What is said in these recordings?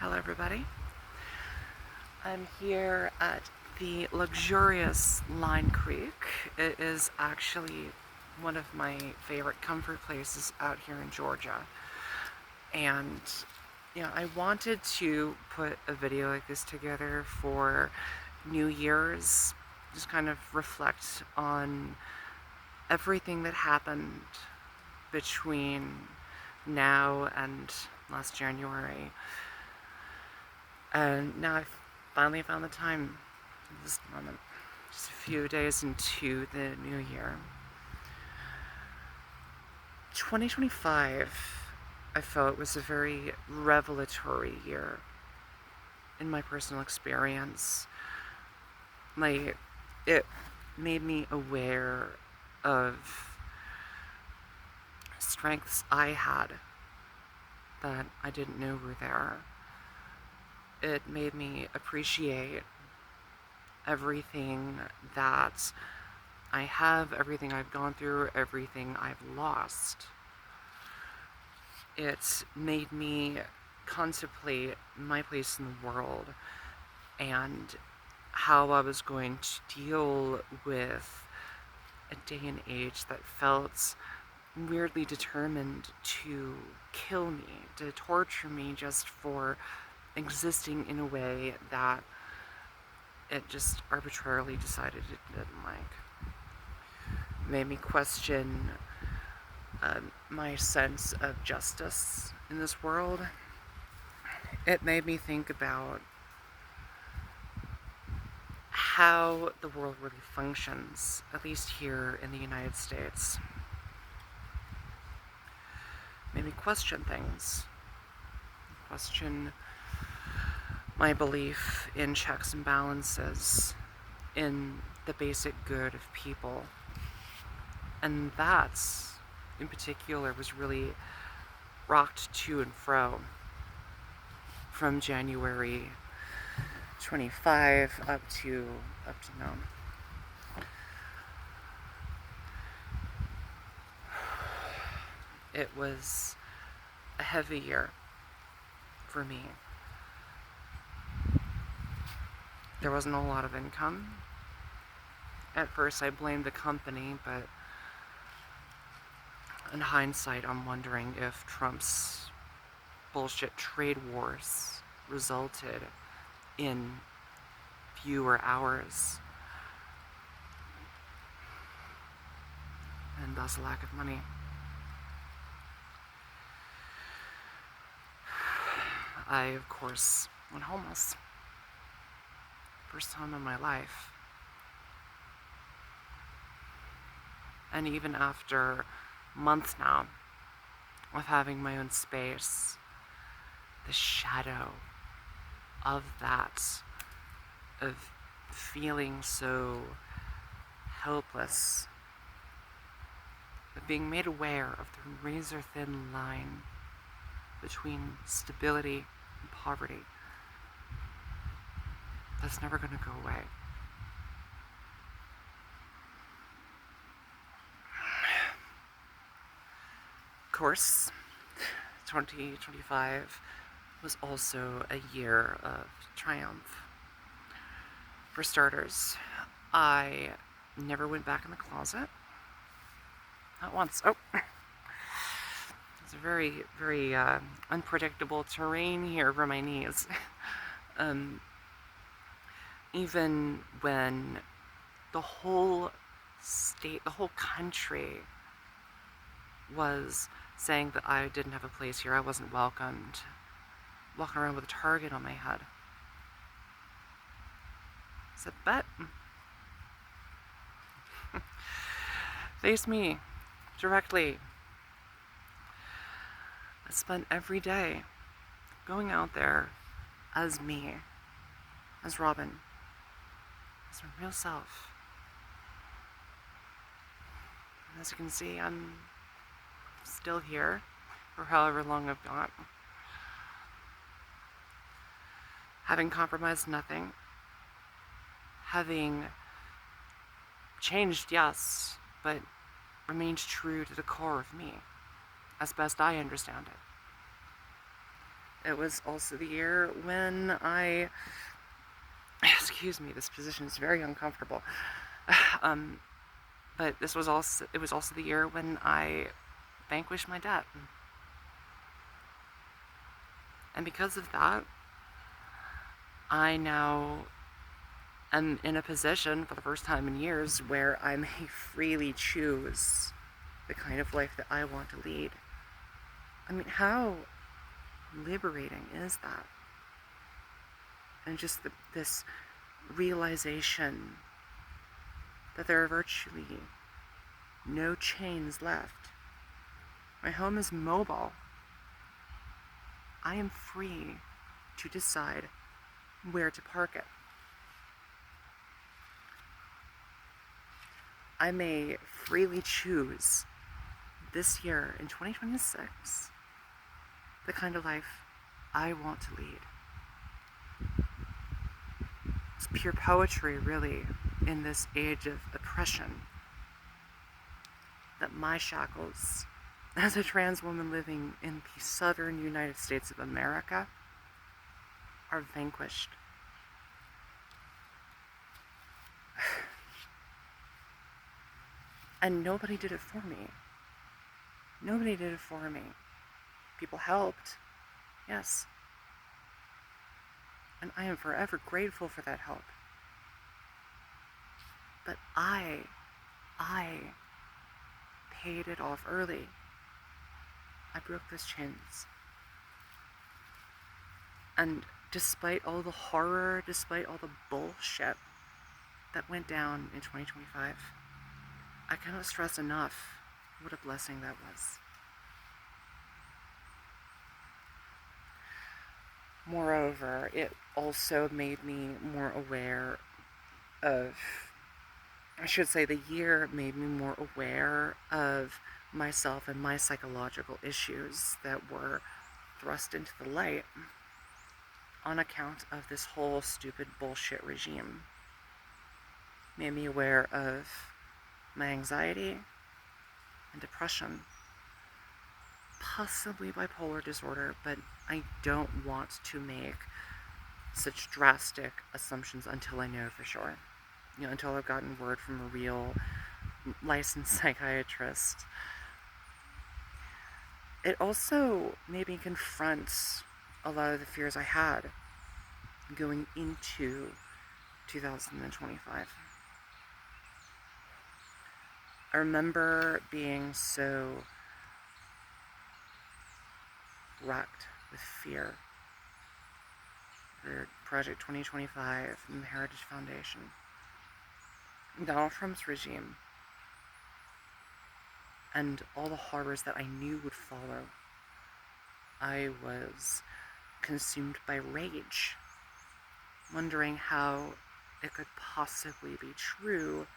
Hello everybody. I'm here at the luxurious Line Creek. It is actually one of my favorite comfort places out here in Georgia. And I wanted to put a video like this together for New Year's, just kind of reflect on everything that happened between now and last January. And now I've finally found the time, this moment, just a few days into the new year. 2025, I felt, was a very revelatory year in my personal experience. It made me aware of strengths I had that I didn't know were there. It made me appreciate everything that I have, everything I've gone through, everything I've lost. It made me contemplate my place in the world and how I was going to deal with a day and age that felt weirdly determined to kill me, to torture me just for existing in a way that it just arbitrarily decided it didn't like. It made me question my sense of justice in this world. It made me think about how the world really functions, at least here in the United States. It made me question things, question my belief in checks and balances, in the basic good of people. And that, in particular, was really rocked to and fro from January 25 up to now. It was a heavy year for me. There wasn't a lot of income. At first I blamed the company, but in hindsight I'm wondering if Trump's bullshit trade wars resulted in fewer hours and thus a lack of money. I, of course, went homeless. First time in my life. And even after months now of having my own space, the shadow of that, of feeling so helpless, of being made aware of the razor-thin line between stability and poverty, that's never going to go away. Of course, 2025 was also a year of triumph. For starters, I never went back in the closet. Not once. Oh, it's a very, very unpredictable terrain here for my knees. Even when the whole state, the whole country was saying that I didn't have a place here, I wasn't welcomed, walking around with a target on my head. I said, but face me directly. I spent every day going out there as me, as Robin, as my real self. And as you can see, I'm still here for however long I've got. Having compromised nothing. Having changed, yes, but remained true to the core of me, as best I understand it was also the year when I, excuse me, this position is very uncomfortable. um, but it was also the year when I vanquished my debt. And because of that, I now am in a position for the first time in years where I may freely choose the kind of life that I want to lead. I mean, how liberating is that? And just this realization that there are virtually no chains left. My home is mobile. I am free to decide where to park it. I may freely choose this year in 2026 the kind of life I want to lead. It's pure poetry, really, in this age of oppression, that my shackles, as a trans woman living in the southern United States of America, are vanquished. And nobody did it for me. Nobody did it for me. People helped, yes. And I am forever grateful for that help. But I paid it off early. I broke those chains. And despite all the horror, despite all the bullshit that went down in 2025, I cannot stress enough what a blessing that was. Moreover, it also made me more aware of, I should say, the year made me more aware of myself and my psychological issues that were thrust into the light on account of this whole stupid bullshit regime. Made me aware of my anxiety and depression, possibly bipolar disorder, but I don't want to make such drastic assumptions until I know for sure. Until I've gotten word from a real licensed psychiatrist. It also made me confront a lot of the fears I had going into 2025. I remember being so racked with fear for Project 2025 and the Heritage Foundation, Donald Trump's regime, and all the horrors that I knew would follow. I was consumed by rage, wondering how it could possibly be true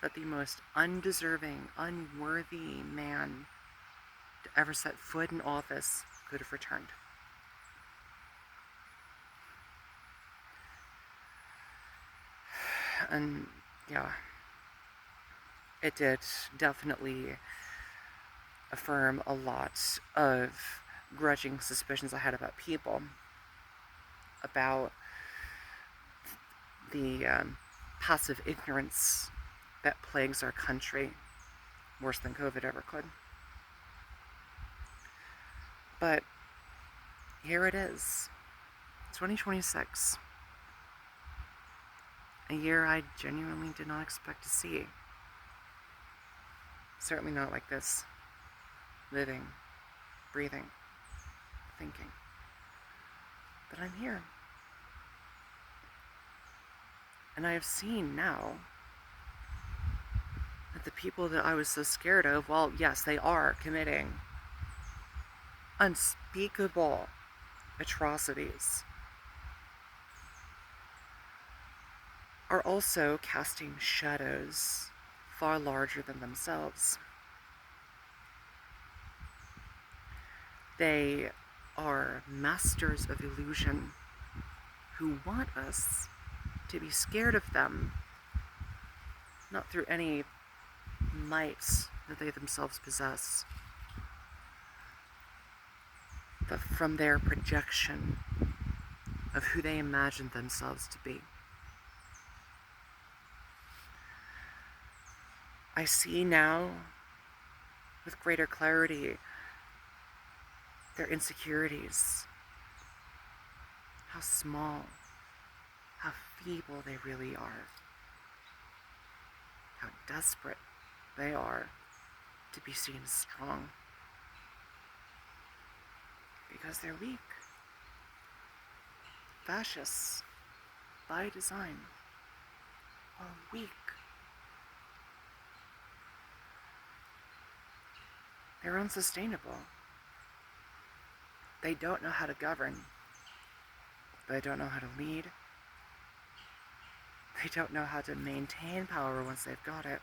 that the most undeserving, unworthy man to ever set foot in office could have returned. And yeah, it did definitely affirm a lot of grudging suspicions I had about people, about the passive ignorance that plagues our country worse than COVID ever could. But here it is, 2026, a year I genuinely did not expect to see. Certainly not like this, living, breathing, thinking. But I'm here. And I have seen now that the people that I was so scared of, well, yes, they are committing unspeakable atrocities, are also casting shadows far larger than themselves. They are masters of illusion who want us to be scared of them, not through any might that they themselves possess, but from their projection of who they imagined themselves to be. I see now, with greater clarity, their insecurities, how small, how feeble they really are, how desperate they are to be seen as strong, because they're weak. Fascists, by design, are weak. They're unsustainable. They don't know how to govern. They don't know how to lead. They don't know how to maintain power once they've got it.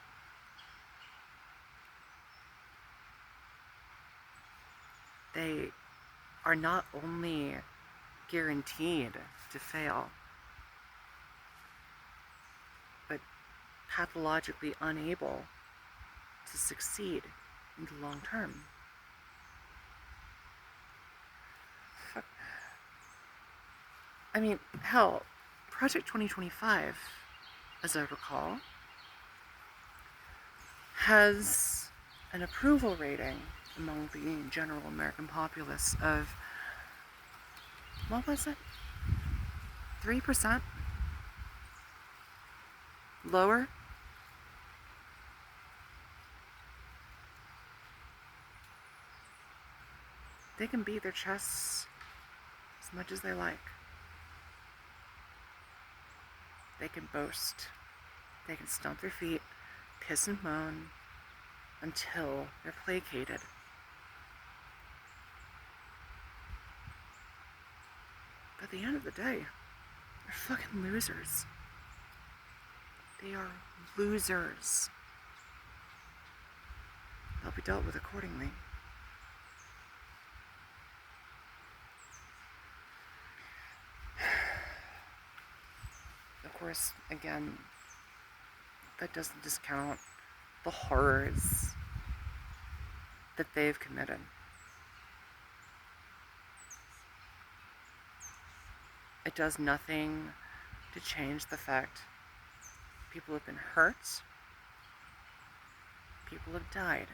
They are not only guaranteed to fail, but pathologically unable to succeed in the long term. I mean, hell, Project 2025, as I recall, has an approval rating among the general American populace of, what was it? 3%? Lower? They can beat their chests as much as they like. They can boast. They can stomp their feet, piss and moan, until they're placated. But at the end of the day, they're fucking losers. They are losers. They'll be dealt with accordingly. Of course, again, that doesn't discount the horrors that they've committed. It does nothing to change the fact people have been hurt, people have died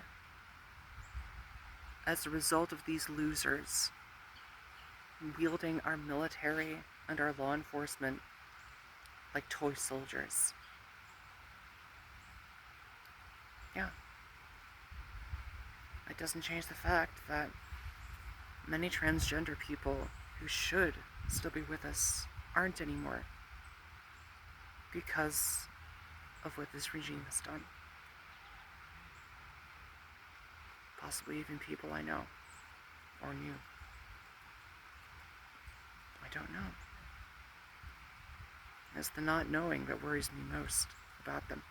as a result of these losers wielding our military and our law enforcement like toy soldiers. Yeah. It doesn't change the fact that many transgender people who should still be with us aren't anymore because of what this regime has done. Possibly even people I know or knew. I don't know. It's the not knowing that worries me most about them.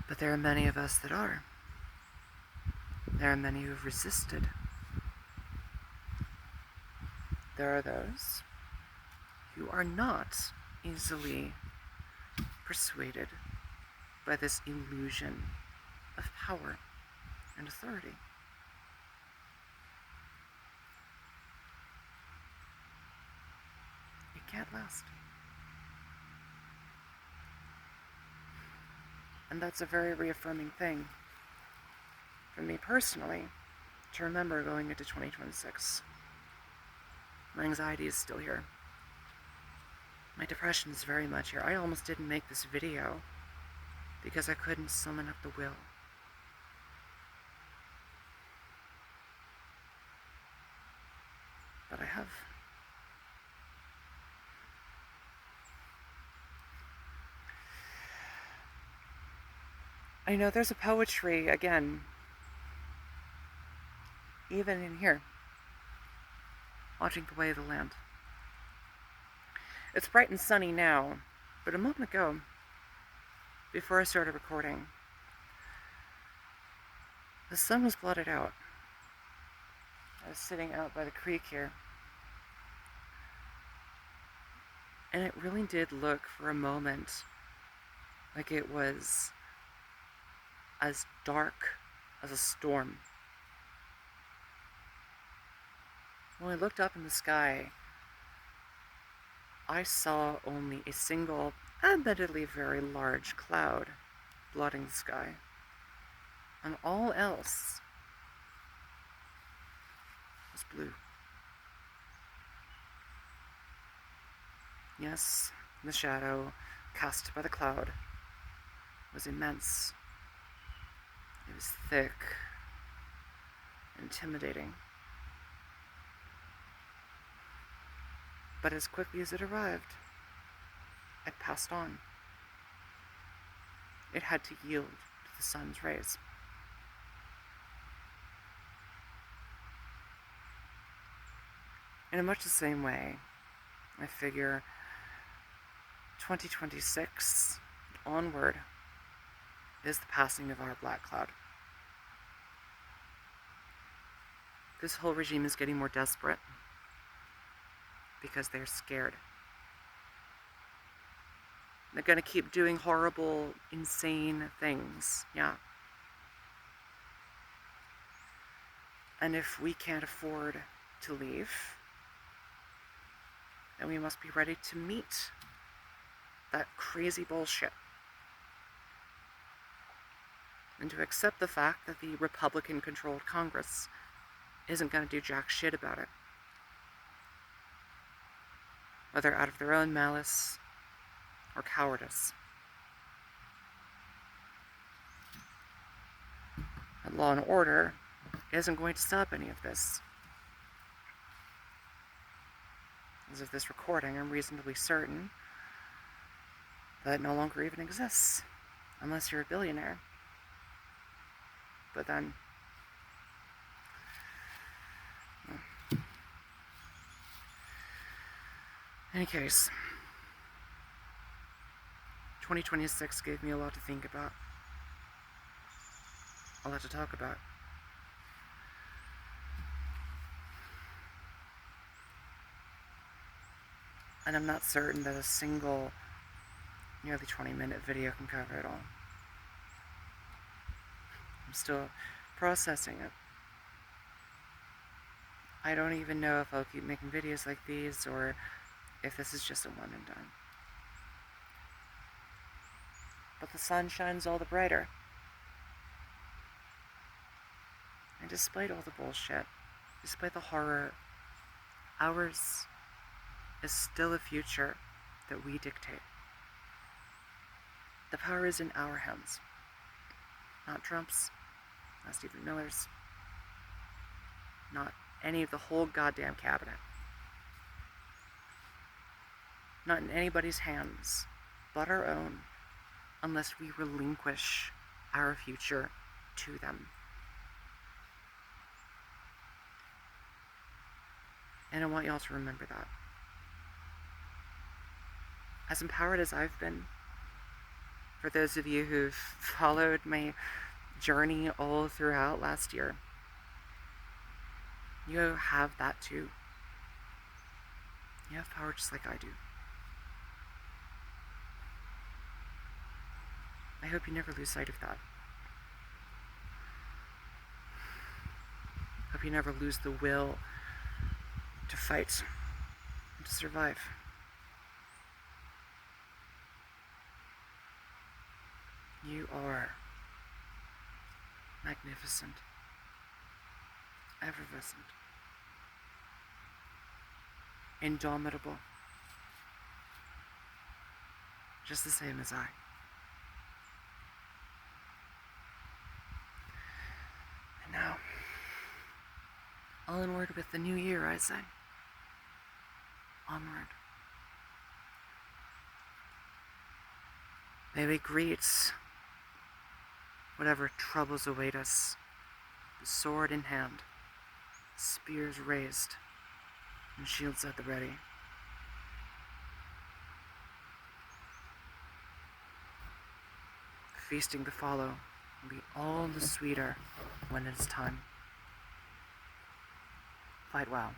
But there are many of us that are. There are many who have resisted. There are those who are not easily persuaded by this illusion of power and authority. It can't last. And that's a very reaffirming thing for me personally to remember going into 2026. My anxiety is still here. My depression is very much here. I almost didn't make this video because I couldn't summon up the will. But I have. I know there's a poetry, again, even in here, watching the way of the land. It's bright and sunny now, but a moment ago, before I started recording, the sun was blotted out. I was sitting out by the creek here, and it really did look for a moment like it was as dark as a storm. When I looked up in the sky, I saw only a single, admittedly very large cloud blotting the sky, and all else was blue. Yes, the shadow cast by the cloud was immense. It was thick, intimidating. But as quickly as it arrived, it passed on. It had to yield to the sun's rays. In much the same way, I figure 2026 onward is the passing of our black cloud. This whole regime is getting more desperate because they're scared. They're going to keep doing horrible, insane things, yeah. And if we can't afford to leave, then we must be ready to meet that crazy bullshit. And to accept the fact that the Republican-controlled Congress isn't going to do jack shit about it. Whether out of their own malice or cowardice. And law and order isn't going to stop any of this. As of this recording, I'm reasonably certain that it no longer even exists, unless you're a billionaire. But then, in any case, 2026 gave me a lot to think about, a lot to talk about. And I'm not certain that a single nearly 20-minute video can cover it all. I'm still processing it. I don't even know if I'll keep making videos like these or if this is just a one and done. But the sun shines all the brighter. And despite all the bullshit, despite the horror, ours is still a future that we dictate. The power is in our hands. Not Trump's, not Stephen Miller's, not any of the whole goddamn cabinet. Not in anybody's hands but our own, unless we relinquish our future to them. And I want y'all to remember that. As empowered as I've been, for those of you who've followed my journey all throughout last year, you have that too. You have power just like I do. I hope you never lose sight of that. Hope you never lose the will to fight and to survive. You are magnificent, effervescent, indomitable, just the same as I. And now, onward with the new year, I say. Onward. May we greet whatever troubles await us, sword in hand, spears raised, and shields at the ready. Feasting to follow will be all the sweeter when it is time. Fight well.